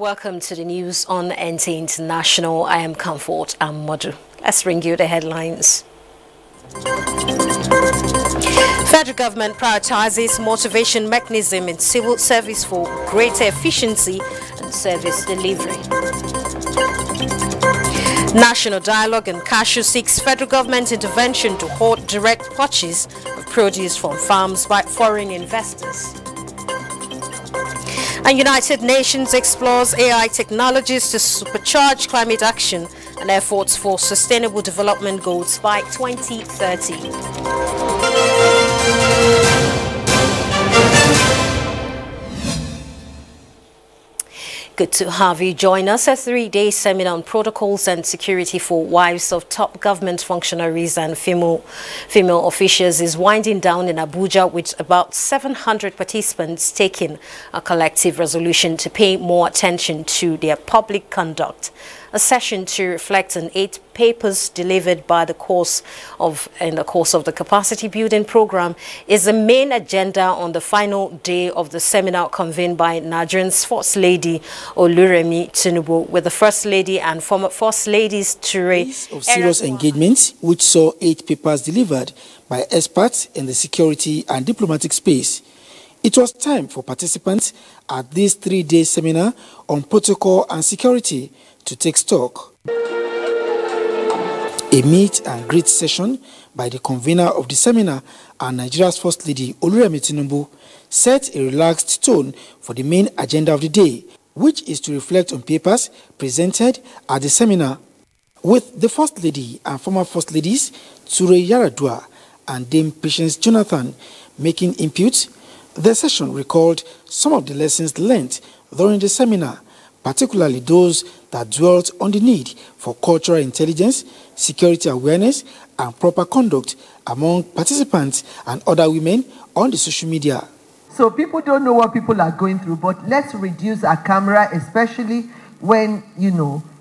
welcome to the news on NTA International. I am Comfort Amodu. Let's bring you the headlines. Federal government prioritizes motivation mechanism in civil service for greater efficiency and service delivery. National dialogue and Cashew seeks federal government intervention to halt direct purchase of produce from farms by foreign investors. And United Nations explores AI technologies to supercharge climate action and efforts for sustainable development goals by 2030. Good to have you join us. A 3-day seminar on protocols and security for wives of top government functionaries and female officials is winding down in Abuja, with about 700 participants taking a collective resolution to pay more attention to their public conduct. A session to reflect on 8 papers delivered by in the course of the capacity building program is the main agenda on the final day of the seminar convened by Nigerian's First Lady Oluremi Tinubu, with the First Lady and former First Ladies of serious engagements, which saw 8 papers delivered by experts in the security and diplomatic space. It was time for participants at this 3-day seminar on protocol and security to take stock. A meet and greet session by the convener of the seminar and Nigeria's First Lady Oluremi Tinubu set a relaxed tone for the main agenda of the day, which is to reflect on papers presented at the seminar. With the First Lady and former First Ladies Ture Yaradua and Dame Patience Jonathan making input, the session recalled some of the lessons learnt during the seminar, particularly those that dwelt on the need for cultural intelligence, security awareness, and proper conduct among participants and other women on the social media. So people don't know what people are going through, but let's reduce our camera, especially when,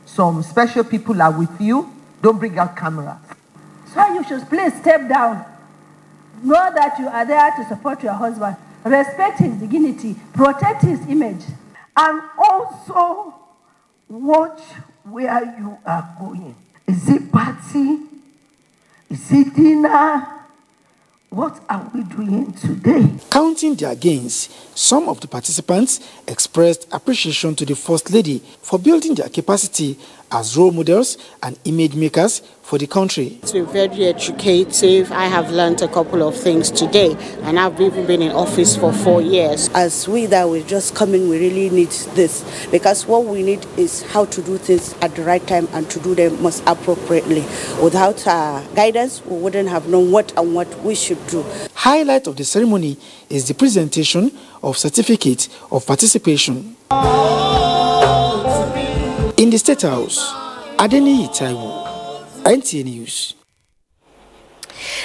some special people are with you. Don't bring out camera. So you should please step down. Know that you are there to support your husband. Respect his dignity, protect his image. And also watch where you are going. Is it party? Is it dinner? What are we doing today? Counting their gains, some of the participants expressed appreciation to the First Lady for building their capacity as role models and image makers for the country. It's been very educative. I have learned a couple of things today, and I've even been in office for 4 years. As we that we're just coming, we really need this, because what we need is how to do things at the right time and to do them most appropriately. Without guidance, we wouldn't have known what we should do. Highlight of the ceremony is the presentation of certificate of participation. In the State House, Adeniyi Taiwo, NTA News.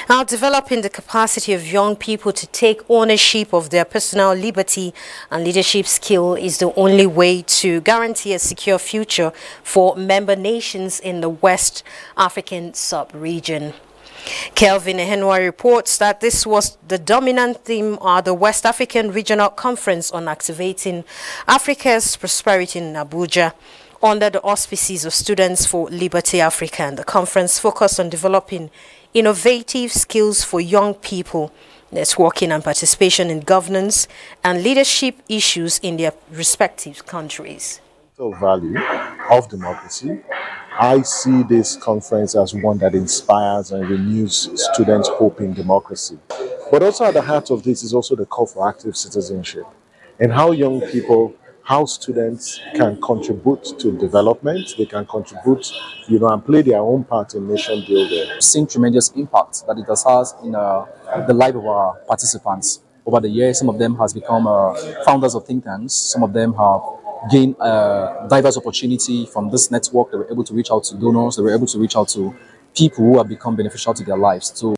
Now, developing the capacity of young people to take ownership of their personal liberty and leadership skill is the only way to guarantee a secure future for member nations in the West African sub-region. Kelvin Ehenwa reports that this was the dominant theme at the West African Regional Conference on Activating Africa's Prosperity in Abuja, under the auspices of Students for Liberty Africa. And the conference focused on developing innovative skills for young people, networking and participation in governance and leadership issues in their respective countries. The value of democracy. I see this conference as one that inspires and renews students' hope in democracy. But also at the heart of this is also the call for active citizenship, and how young people, how students can contribute to development. They can contribute, and play their own part in nation building. Seeing tremendous impact that it has in the life of our participants. Over the years, some of them has become founders of think tanks. Some of them have gained diverse opportunity from this network. They were able to reach out to donors. They were able to reach out to people who have become beneficial to their lives. So,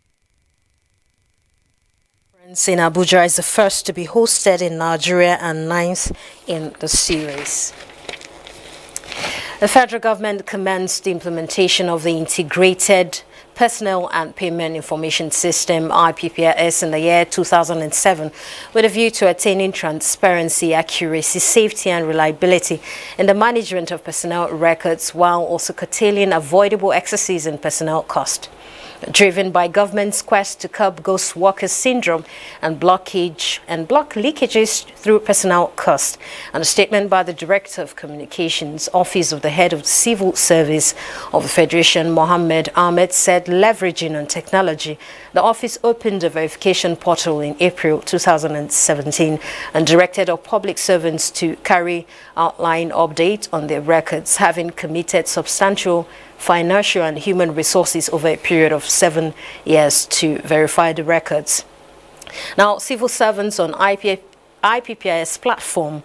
in Abuja is the first to be hosted in Nigeria and 9th in the series. The federal government commenced the implementation of the integrated Personnel and Payment Information System (IPPIS) in the year 2007 with a view to attaining transparency, accuracy, safety and reliability in the management of personnel records while also curtailing avoidable excesses in personnel cost. Driven by government's quest to curb ghost workers syndrome and block leakages through personnel cost. And a statement by the Director of Communications, Office of the Head of the Civil Service of the Federation, Mohammed Ahmed, said leveraging on technology, the office opened a verification portal in April 2017 and directed our public servants to carry outline update on their records, having committed substantial financial and human resources over a period of 7 years to verify the records. Now, civil servants on IPPIS platform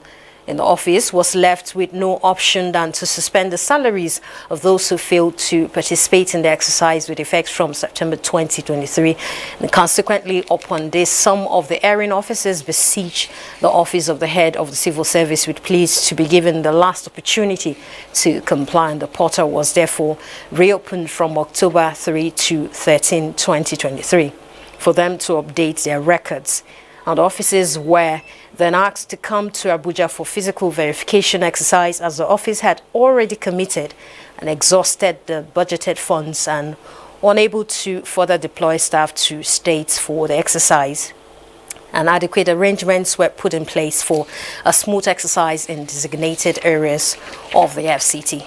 in the office was left with no option than to suspend the salaries of those who failed to participate in the exercise with effect from September 2023. And consequently, upon this, some of the erring officers beseeched the office of the head of the civil service with pleas to be given the last opportunity to comply. And the portal was therefore reopened from October 3 to 13, 2023 for them to update their records. And the officers were then asked to come to Abuja for physical verification exercise as the office had already committed and exhausted the budgeted funds and unable to further deploy staff to states for the exercise. And adequate arrangements were put in place for a smooth exercise in designated areas of the FCT.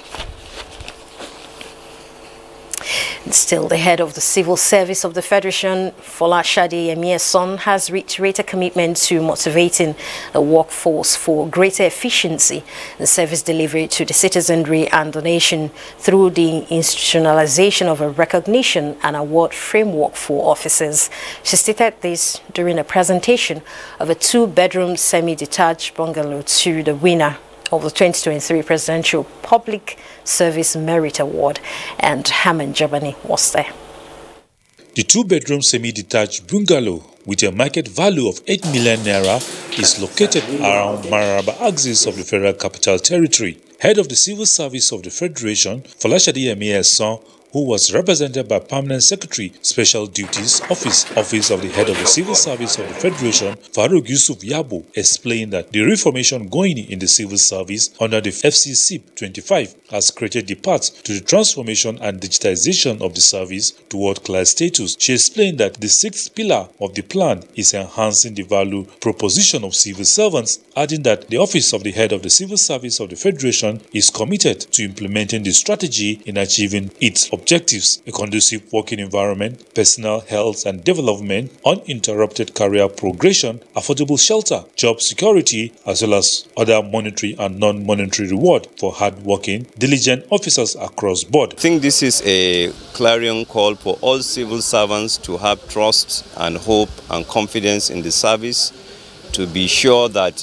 Still, the head of the Civil Service of the Federation, Folashade Emiye's son, has reiterated commitment to motivating the workforce for greater efficiency in service delivery to the citizenry and the nation through the institutionalization of a recognition and award framework for officers. She stated this during a presentation of a 2-bedroom semi-detached bungalow to the winner of the 2023 Presidential Public Service Merit Award, and Haman Jabani was there. The 2-bedroom semi-detached bungalow with a market value of 8 million naira is located around Mararaba axis of the Federal Capital Territory. Head of the Civil Service of the Federation, Folashade Emiye's son, who was represented by Permanent Secretary, Special Duties Office of the Head of the Civil Service of the Federation, Farouk Yusuf Yabo, explained that the reformation going in the civil service under the FCC 25 has created the path to the transformation and digitization of the service to world-class status. She explained that the 6th pillar of the plan is enhancing the value proposition of civil servants, adding that the Office of the Head of the Civil Service of the Federation is committed to implementing the strategy in achieving its objectives: a conducive working environment, personal health and development, uninterrupted career progression, affordable shelter, job security, as well as other monetary and non-monetary reward for hard-working, diligent officers across board. I think this is a clarion call for all civil servants to have trust and hope and confidence in the service, to be sure that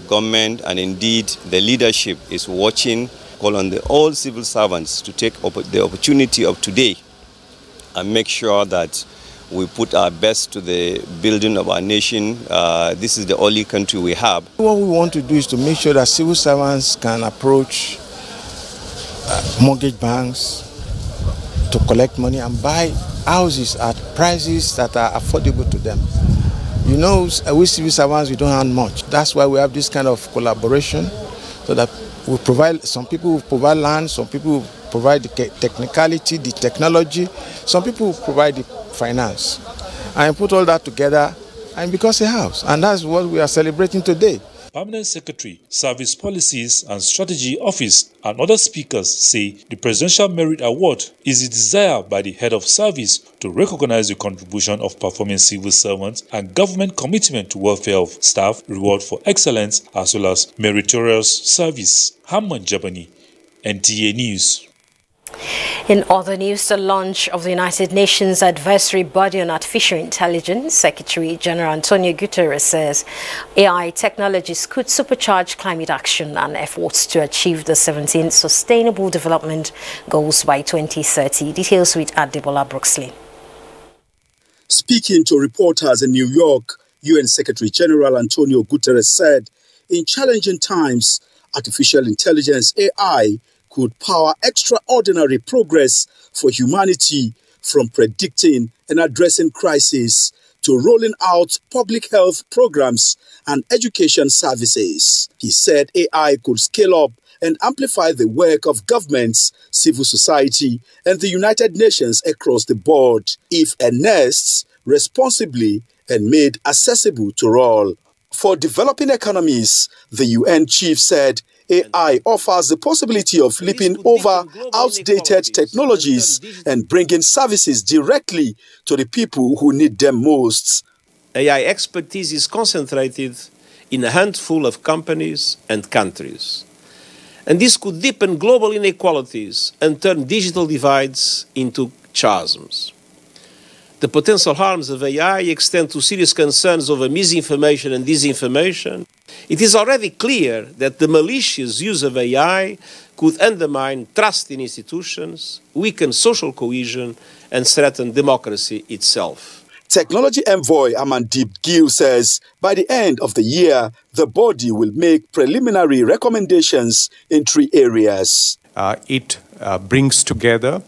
government and indeed the leadership is watching. Call on all civil servants to take the opportunity of today and make sure that we put our best to the building of our nation. This is the only country we have. What we want to do is to make sure that civil servants can approach mortgage banks to collect money and buy houses at prices that are affordable to them. You know, we civil servants, we don't have much. That's why we have this kind of collaboration, so that we provide, some people will provide land, some people will provide the technicality, the technology, some people will provide the finance. And put all that together and becomes a house. And that's what we are celebrating today. Permanent Secretary, Service Policies and Strategy Office and other speakers say the Presidential Merit Award is a desire by the head of service to recognize the contribution of performing civil servants and government commitment to welfare of staff, reward for excellence, as well as meritorious service. Haman Jabani, NTA News. In other news, the launch of the United Nations Advisory Body on Artificial Intelligence, Secretary General Antonio Guterres says AI technologies could supercharge climate action and efforts to achieve the 17 Sustainable Development Goals by 2030. Details with Adebola Brooksley. Speaking to reporters in New York, UN Secretary General Antonio Guterres said, in challenging times, artificial intelligence, AI, could power extraordinary progress for humanity from predicting and addressing crises to rolling out public health programs and education services. He said AI could scale up and amplify the work of governments, civil society, and the United Nations across the board if harnessed responsibly and made accessible to all. For developing economies, the UN chief said AI offers the possibility of leaping over outdated technologies and bringing services directly to the people who need them most. AI expertise is concentrated in a handful of companies and countries. And this could deepen global inequalities and turn digital divides into chasms. The potential harms of AI extend to serious concerns over misinformation and disinformation. It is already clear that the malicious use of AI could undermine trust in institutions, weaken social cohesion, and threaten democracy itself. Technology envoy Amandeep Gill says by the end of the year, the body will make preliminary recommendations in 3 areas. It brings together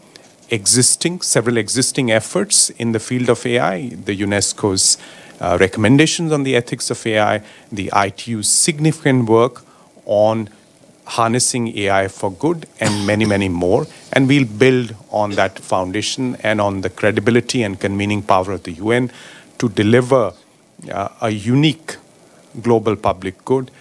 several existing efforts in the field of AI, the UNESCO's recommendations on the ethics of AI, the ITU's significant work on harnessing AI for good, and many, many more. And we'll build on that foundation and on the credibility and convening power of the UN to deliver a unique global public good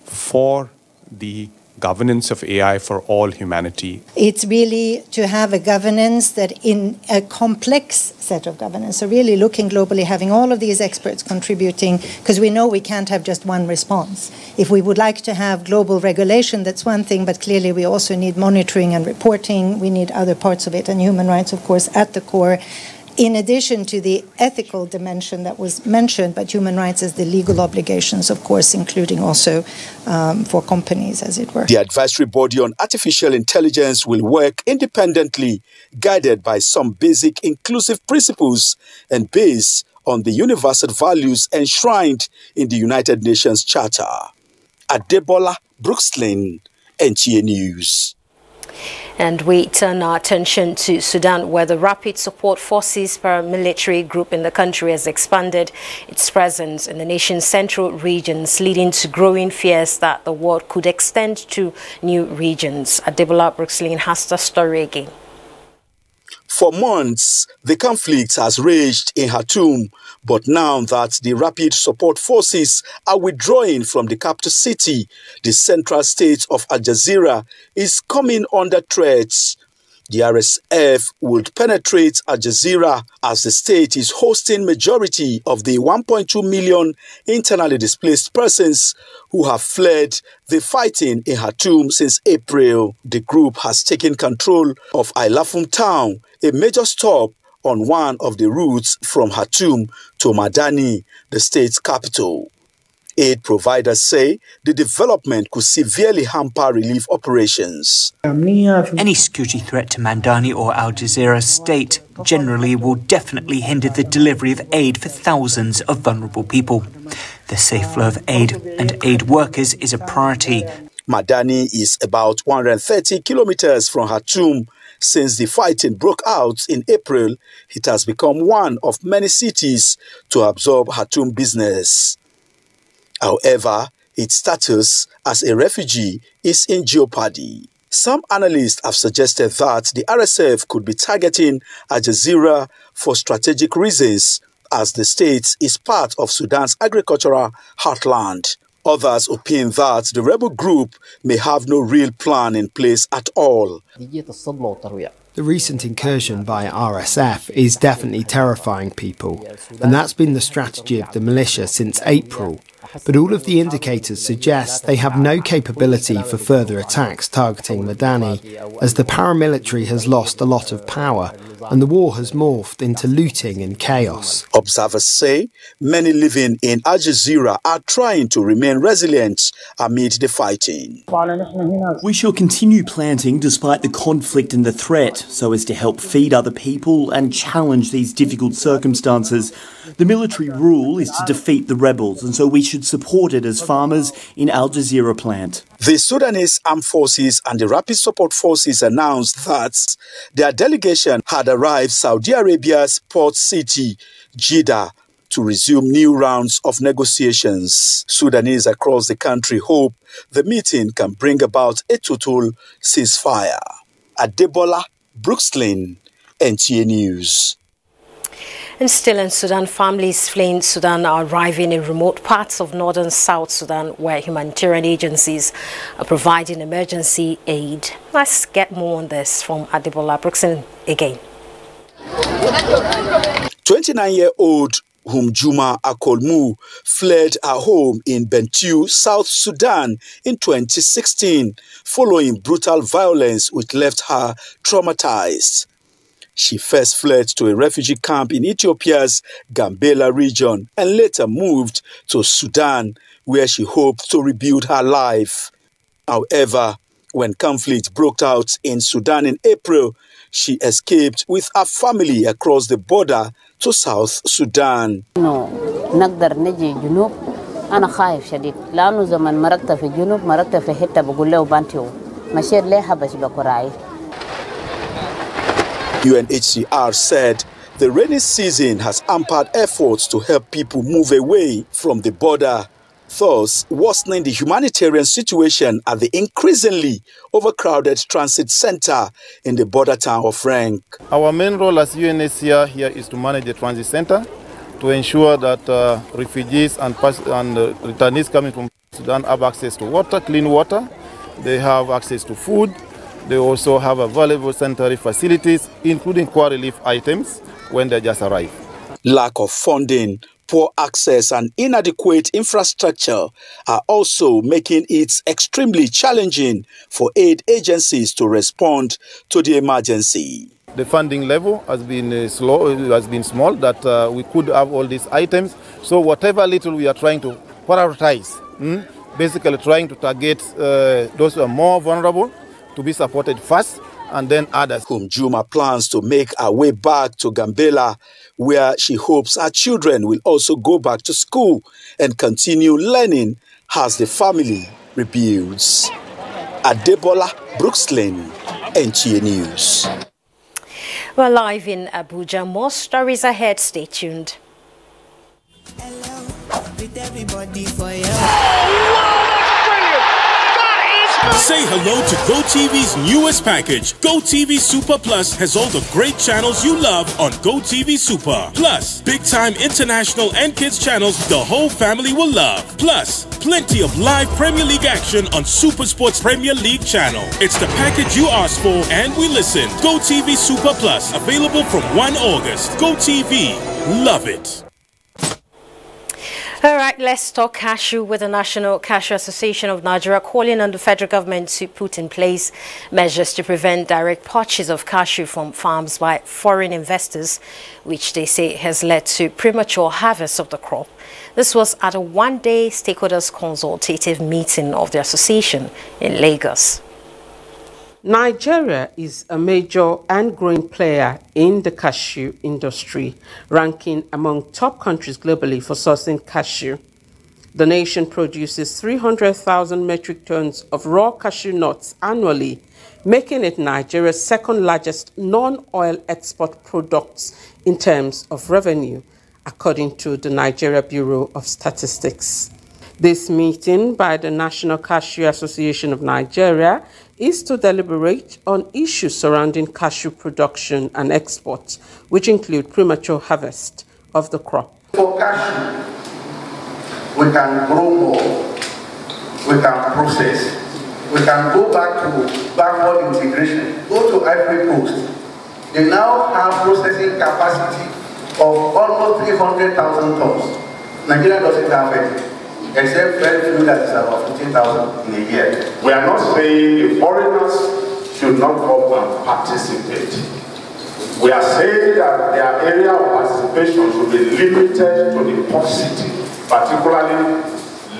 for the governance of AI for all humanity. It's really to have a governance that in a complex set of governance, so really looking globally, having all of these experts contributing, because we know we can't have just one response. If we would like to have global regulation, that's one thing, but clearly we also need monitoring and reporting. We need other parts of it, and human rights, of course, at the core. In addition to the ethical dimension that was mentioned, but human rights as the legal obligations, of course, including also for companies, as it were. The advisory body on artificial intelligence will work independently, guided by some basic inclusive principles and based on the universal values enshrined in the United Nations Charter. Adebola Brookslyn, NTA News. And we turn our attention to Sudan, where the Rapid Support Forces paramilitary group in the country has expanded its presence in the nation's central regions, leading to growing fears that the war could extend to new regions. Adebola Brookslyn has the story again. For months, the conflict has raged in Khartoum, but now that the Rapid Support Forces are withdrawing from the capital city, the central state of Al Jazeera is coming under threat. The RSF would penetrate Al Jazeera as the state is hosting majority of the 1.2 million internally displaced persons who have fled the fighting in Khartoum since April. The group has taken control of Ailafum town, a major stop on one of the routes from Khartoum to Madani, the state's capital. Aid providers say the development could severely hamper relief operations. Any security threat to Madani or Al Jazeera state generally will definitely hinder the delivery of aid for thousands of vulnerable people. The safe flow of aid and aid workers is a priority. Madani is about 130 kilometers from Khartoum. Since the fighting broke out in April, it has become one of many cities to absorb Khartoum business. However, its status as a refugee is in jeopardy. Some analysts have suggested that the RSF could be targeting Al Jazeera for strategic reasons, as the state is part of Sudan's agricultural heartland. Others opine that the rebel group may have no real plan in place at all. The recent incursion by RSF is definitely terrifying people, and that's been the strategy of the militia since April. But all of the indicators suggest they have no capability for further attacks targeting Madani, as the paramilitary has lost a lot of power and the war has morphed into looting and chaos. Observers say many living in Al Jazeera are trying to remain resilient amid the fighting. We shall continue planting despite the conflict and the threat, so as to help feed other people and challenge these difficult circumstances. The military rule is to defeat the rebels, and so we should should support it as farmers in Al Jazeera plant. The Sudanese Armed Forces and the Rapid Support Forces announced that their delegation had arrived Saudi Arabia's port city, Jeddah, to resume new rounds of negotiations. Sudanese across the country hope the meeting can bring about a total ceasefire. Adebola Brookslyn, NTA News. And still in Sudan, families fleeing Sudan are arriving in remote parts of northern South Sudan where humanitarian agencies are providing emergency aid. Let's get more on this from Adebola Brookslyn again. 29-year-old Juma Akolmu fled her home in Bentiu, South Sudan in 2016 following brutal violence which left her traumatized. She first fled to a refugee camp in Ethiopia's Gambela region and later moved to Sudan, where she hoped to rebuild her life. However, when conflict broke out in Sudan in April, she escaped with her family across the border to South Sudan. أنا خايف شديد لأنه زمن مرقت في الجنوب مرقت في حتة بقول له بانتيو مشيت ليه حبش بقراي. UNHCR said the rainy season has hampered efforts to help people move away from the border, thus worsening the humanitarian situation at the increasingly overcrowded transit center in the border town of Rank. Our main role as UNHCR here is to manage the transit center, to ensure that refugees and returnees coming from Sudan have access to water, clean water. They have access to food. They also have available sanitary facilities, including core relief items when they just arrive. Lack of funding, poor access and inadequate infrastructure are also making it extremely challenging for aid agencies to respond to the emergency. The funding level has been small, that we could have all these items. So whatever little we are trying to prioritize, basically trying to target those who are more vulnerable to be supported first, and then others. Juma plans to make her way back to Gambela, where she hopes her children will also go back to school and continue learning as the family rebuilds. Adebola Brookslyn, NTA News. We're live in Abuja. More stories ahead. Stay tuned. Hello, with everybody for you. Say hello to GoTV's newest package. GoTV Super Plus has all the great channels you love on GoTV Super. Plus, big-time international and kids channels the whole family will love. Plus, plenty of live Premier League action on Super Sports Premier League channel. It's the package you asked for and we listened. GoTV Super Plus, available from 1 August. GoTV, love it. All right, let's talk cashew with the National Cashew Association of Nigeria calling on the federal government to put in place measures to prevent direct purchase of cashew from farms by foreign investors, which they say has led to premature harvest of the crop. This was at a one-day stakeholders consultative meeting of the association in Lagos. Nigeria is a major and growing player in the cashew industry, ranking among top countries globally for sourcing cashew. The nation produces 300,000 metric tons of raw cashew nuts annually, making it Nigeria's second largest non-oil export product in terms of revenue, according to the Nigeria Bureau of Statistics. This meeting by the National Cashew Association of Nigeria is to deliberate on issues surrounding cashew production and export, which include premature harvest of the crop. For cashew, we can grow more, we can process, we can go back to backward integration, go to Ivory Coast. They now have processing capacity of almost 300,000 tons. Nigeria doesn't have it, except very few that is about 15,000 in a year. We are not saying the foreigners should not come and participate. We are saying that their area of participation should be limited to the port city, particularly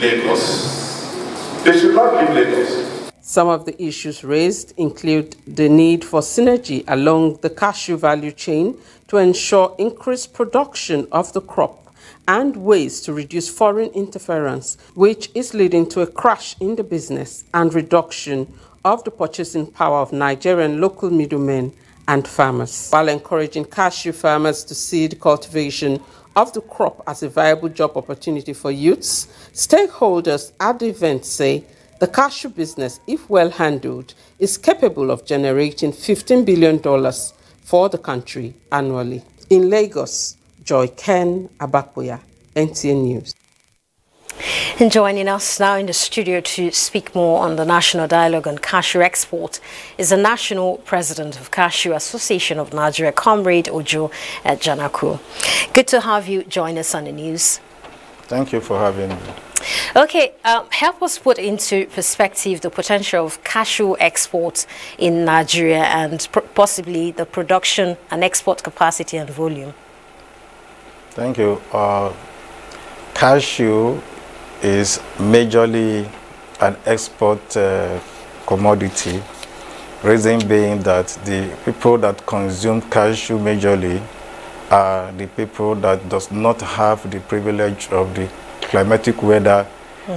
Lagos. They should not leave Lagos. Some of the issues raised include the need for synergy along the cashew value chain to ensure increased production of the crop and ways to reduce foreign interference, which is leading to a crash in the business and reduction of the purchasing power of Nigerian local middlemen and farmers. While encouraging cashew farmers to see the cultivation of the crop as a viable job opportunity for youths, stakeholders at the event say the cashew business, if well handled, is capable of generating $15 billion for the country annually. In Lagos, Joy Ken Abakuya, NTA News. And joining us now in the studio to speak more on the national dialogue on cashew export is the national president of Cashew Association of Nigeria, Comrade Ojo Janaku. Good to have you join us on the news. Thank you for having me. Okay, help us put into perspective the potential of cashew export in Nigeria and possibly the production and export capacity and volume. Thank you. Cashew is majorly an export commodity, reason being that the people that consume cashew majorly are the people that does not have the privilege of the climatic weather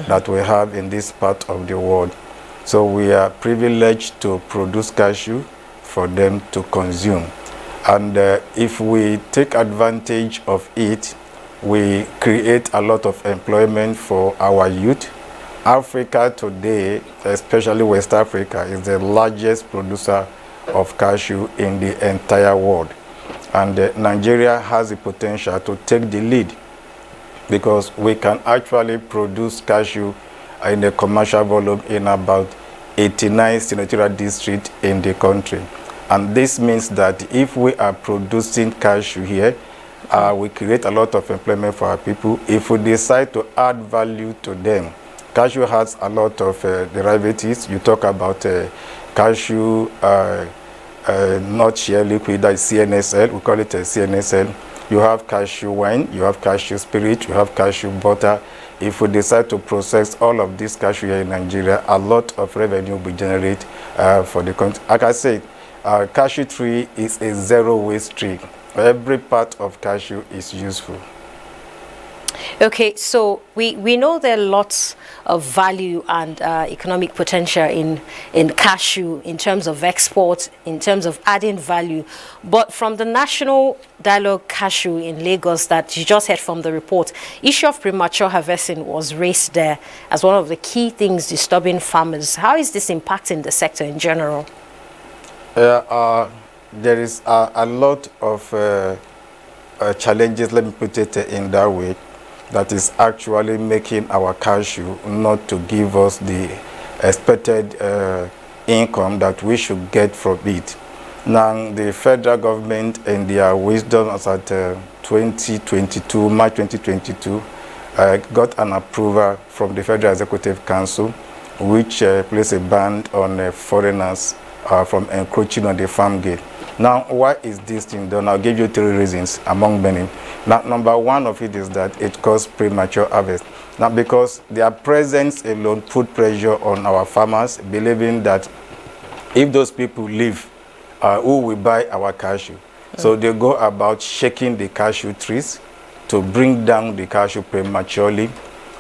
that we have in this part of the world. So we are privileged to produce cashew for them to consume. And if we take advantage of it, we create a lot of employment for our youth. Africa today, especially West Africa, is the largest producer of cashew in the entire world. And Nigeria has the potential to take the lead because we can actually produce cashew in a commercial volume in about 89 senatorial districts in the country. And this means that if we are producing cashew here, we create a lot of employment for our people. If we decide to add value to them, cashew has a lot of derivatives. You talk about cashew nut shell liquid, that is CNSL. We call it a CNSL. You have cashew wine, you have cashew spirit, you have cashew butter. If we decide to process all of this cashew here in Nigeria, a lot of revenue will be generated for the country. Like I said, cashew tree is a zero-waste tree. Every part of cashew is useful. Okay, so we know there are lots of value and economic potential in cashew in terms of export, in terms of adding value. But from the national dialogue cashew in Lagos that you just heard from the report, issue of premature harvesting was raised there as one of the key things disturbing farmers. How is this impacting the sector in general? There is a lot of challenges, let me put it in that way, that is actually making our cashew not to give us the expected income that we should get from it. Now, the federal government, in their wisdom, as at 2022, March 2022, got an approval from the Federal Executive Council, which placed a ban on foreigners from encroaching on the farm gate. Now, why is this thing done? I'll give you 3 reasons, among many. Now, number one of it is that it causes premature harvest. Now, because their presence alone put pressure on our farmers, believing that if those people leave, who will buy our cashew? So they go about shaking the cashew trees to bring down the cashew prematurely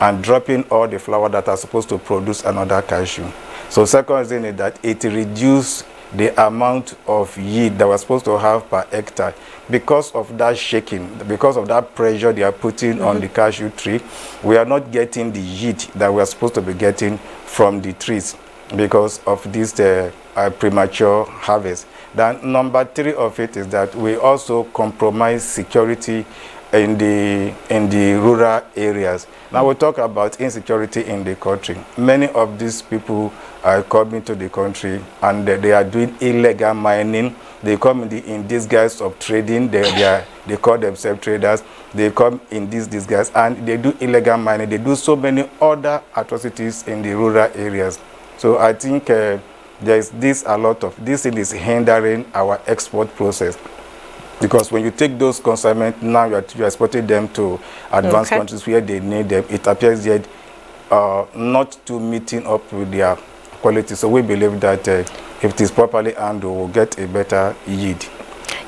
and dropping all the flower that are supposed to produce another cashew. So second reason is that it reduces the amount of yield that we're supposed to have per hectare. Because of that shaking, because of that pressure they are putting on the cashew tree, we are not getting the yield that we are supposed to be getting from the trees because of this premature harvest. Then number 3 of it is that we also compromise security in the rural areas. Now we talk about insecurity in the country. Many of these people are coming to the country and they are doing illegal mining. They come in this guise of trading. They call themselves traders. They come in this disguise and they do illegal mining. They do so many other atrocities in the rural areas. So I think there is this thing is hindering our export process. Because when you take those consignments, now you are exporting them to advanced countries where they need them. It appears yet not to meeting up with their quality. So we believe that if it is properly handled, we'll get a better yield.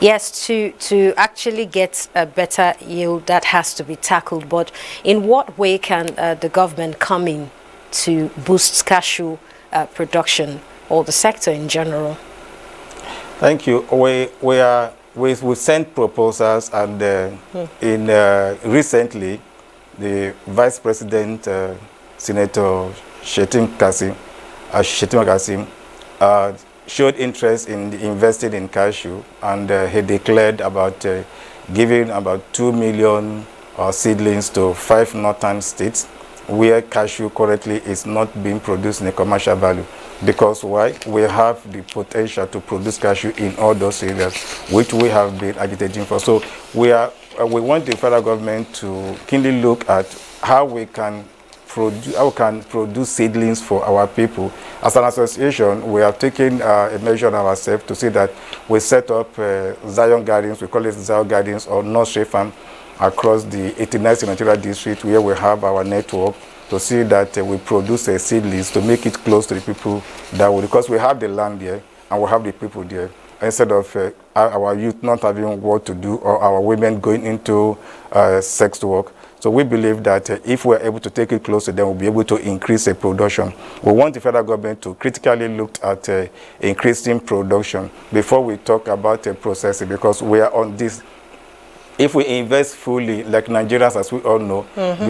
Yes, to actually get a better yield, that has to be tackled. But in what way can the government come in to boost cashew production or the sector in general? Thank you. We sent proposals, and recently the Vice President, Senator Shetima Kasim, showed interest in investing in cashew, and he declared about giving about 2 million seedlings to 5 northern states where cashew currently is not being produced in a commercial value. Because why? We have the potential to produce cashew in all those areas, which we have been agitating for. So we want the federal government to keenly look at how we can produce seedlings for our people. As an association, we have taken a measure on ourselves to see that we set up Zion Gardens, we call it Zion Gardens or nursery farm across the 89 senatorial district, where we have our network to see that we produce seedlings to make it close to the people that will, because we have the land there and we have the people there, instead of our youth not having work to do or our women going into sex work. So we believe that if we're able to take it closer, then we'll be able to increase the production. We want the federal government to critically look at increasing production before we talk about processing, because we are on this. If we invest fully, like Nigerians, as we all know,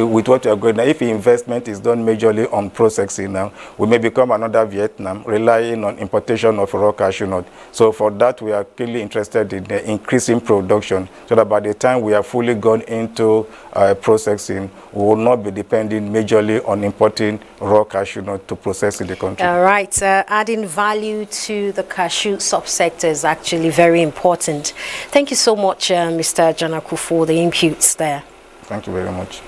with what we are going now, if investment is done majorly on processing now, we may become another Vietnam, relying on importation of raw cashew nut. So for that, we are clearly interested in increasing production, so that by the time we are fully gone into processing, we will not be depending majorly on importing raw cashew nut to process in the country. All right. Adding value to the cashew subsector is actually very important. Thank you so much, Mr. Janaku, for the inputs there. Thank you very much.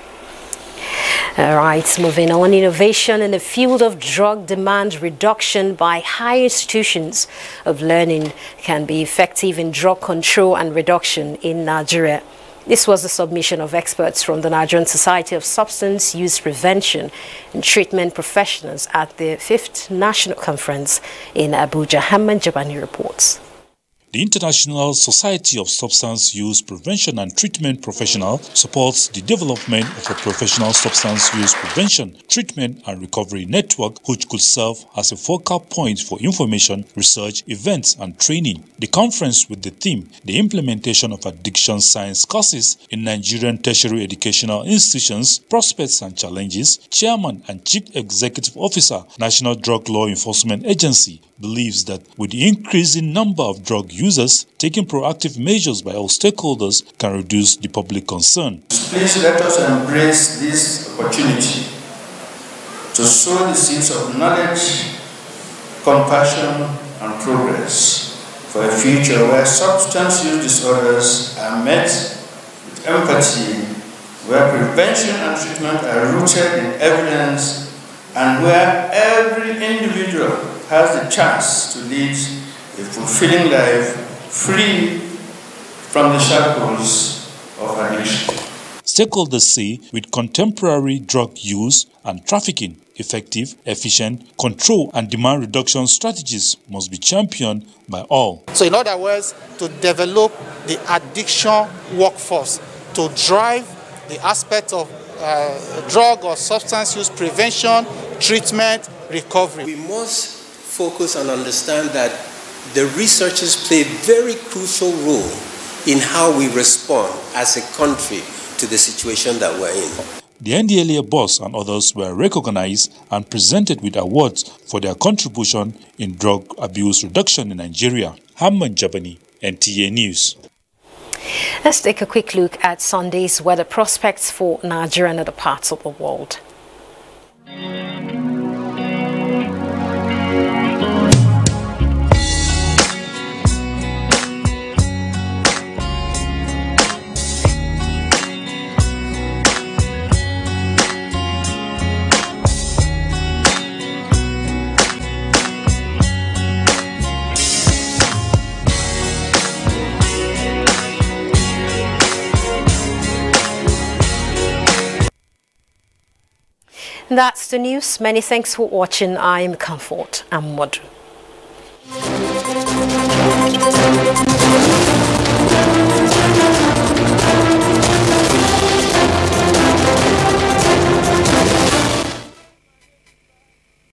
All right, moving on. Innovation in the field of drug demand reduction by higher institutions of learning can be effective in drug control and reduction in Nigeria. This was the submission of experts from the Nigerian Society of Substance Use Prevention and Treatment Professionals at the 5th National Conference in Abuja. Hamman Jabani reports. The International Society of Substance Use Prevention and Treatment Professional supports the development of a professional substance use prevention, treatment and recovery network which could serve as a focal point for information, research, events and training. The conference, with the theme, The Implementation of Addiction Science Courses in Nigerian Tertiary Educational Institutions, Prospects and Challenges, Chairman and Chief Executive Officer, National Drug Law Enforcement Agency, believes that with the increasing number of drug users, taking proactive measures by all stakeholders can reduce the public concern. Please let us embrace this opportunity to sow the seeds of knowledge, compassion, and progress for a future where substance use disorders are met with empathy, where prevention and treatment are rooted in evidence, and where every individual has the chance to lead a fulfilling life free from the shackles of addiction. Stakeholders say with contemporary drug use and trafficking, effective, efficient control and demand reduction strategies must be championed by all. So in other words, to develop the addiction workforce, to drive the aspect of drug or substance use prevention, treatment, recovery. We must focus and understand that the researchers play a very crucial role in how we respond as a country to the situation that we're in. The NTAi boss and others were recognized and presented with awards for their contribution in drug abuse reduction in Nigeria. Hamman Jabani, NTA News. Let's take a quick look at Sunday's weather prospects for Nigeria and other parts of the world. That's the news. Many thanks for watching. I am Comfort Amwadu.